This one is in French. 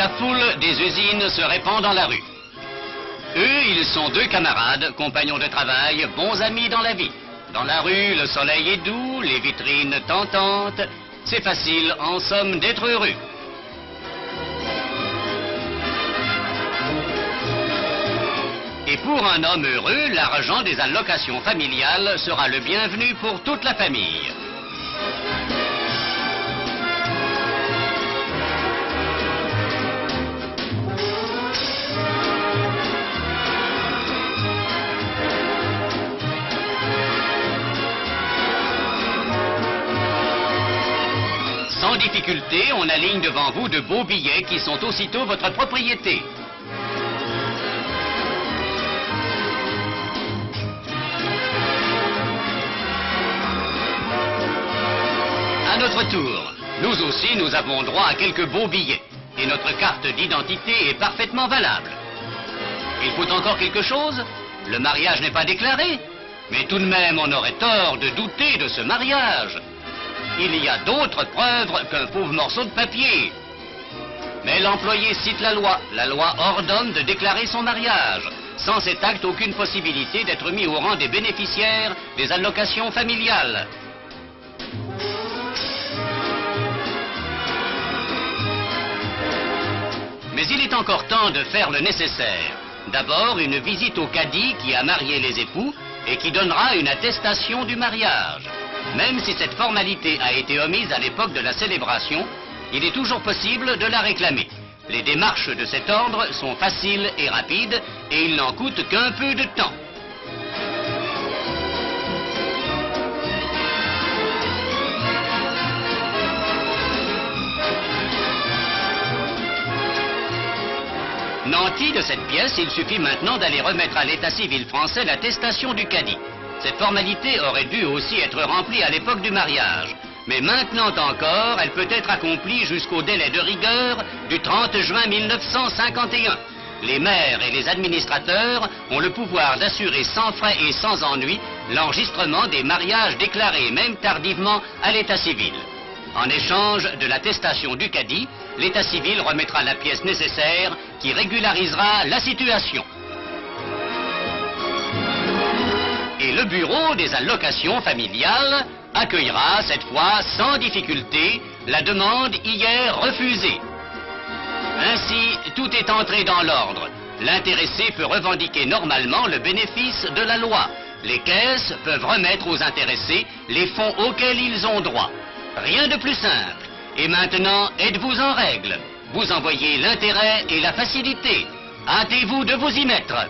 la foule des usines se répand dans la rue. Eux, ils sont deux camarades, compagnons de travail, bons amis dans la vie. Dans la rue, le soleil est doux, les vitrines tentantes. C'est facile, en somme, d'être heureux. Et pour un homme heureux, l'argent des allocations familiales sera le bienvenu pour toute la famille. Sans difficulté, on aligne devant vous de beaux billets qui sont aussitôt votre propriété. À notre tour, nous aussi, nous avons droit à quelques beaux billets. Et notre carte d'identité est parfaitement valable. Il faut encore quelque chose? Le mariage n'est pas déclaré. Mais tout de même, on aurait tort de douter de ce mariage. Il y a d'autres preuves qu'un pauvre morceau de papier. Mais l'employé cite la loi. La loi ordonne de déclarer son mariage. Sans cet acte, aucune possibilité d'être mis au rang des bénéficiaires des allocations familiales. Mais il est encore temps de faire le nécessaire. D'abord, une visite au cadi qui a marié les époux et qui donnera une attestation du mariage. Même si cette formalité a été omise à l'époque de la célébration, il est toujours possible de la réclamer. Les démarches de cet ordre sont faciles et rapides et il n'en coûte qu'un peu de temps. Nanti de cette pièce, il suffit maintenant d'aller remettre à l'état civil français l'attestation du cadi. Cette formalité aurait dû aussi être remplie à l'époque du mariage. Mais maintenant encore, elle peut être accomplie jusqu'au délai de rigueur du 30 juin 1951. Les maires et les administrateurs ont le pouvoir d'assurer sans frais et sans ennui l'enregistrement des mariages déclarés, même tardivement, à l'état civil. En échange de l'attestation du cadi, l'état civil remettra la pièce nécessaire qui régularisera la situation. Et le bureau des allocations familiales accueillera cette fois sans difficulté la demande hier refusée. Ainsi, tout est entré dans l'ordre. L'intéressé peut revendiquer normalement le bénéfice de la loi. Les caisses peuvent remettre aux intéressés les fonds auxquels ils ont droit. Rien de plus simple. Et maintenant, êtes-vous en règle? Vous en voyez l'intérêt et la facilité. Hâtez-vous de vous y mettre.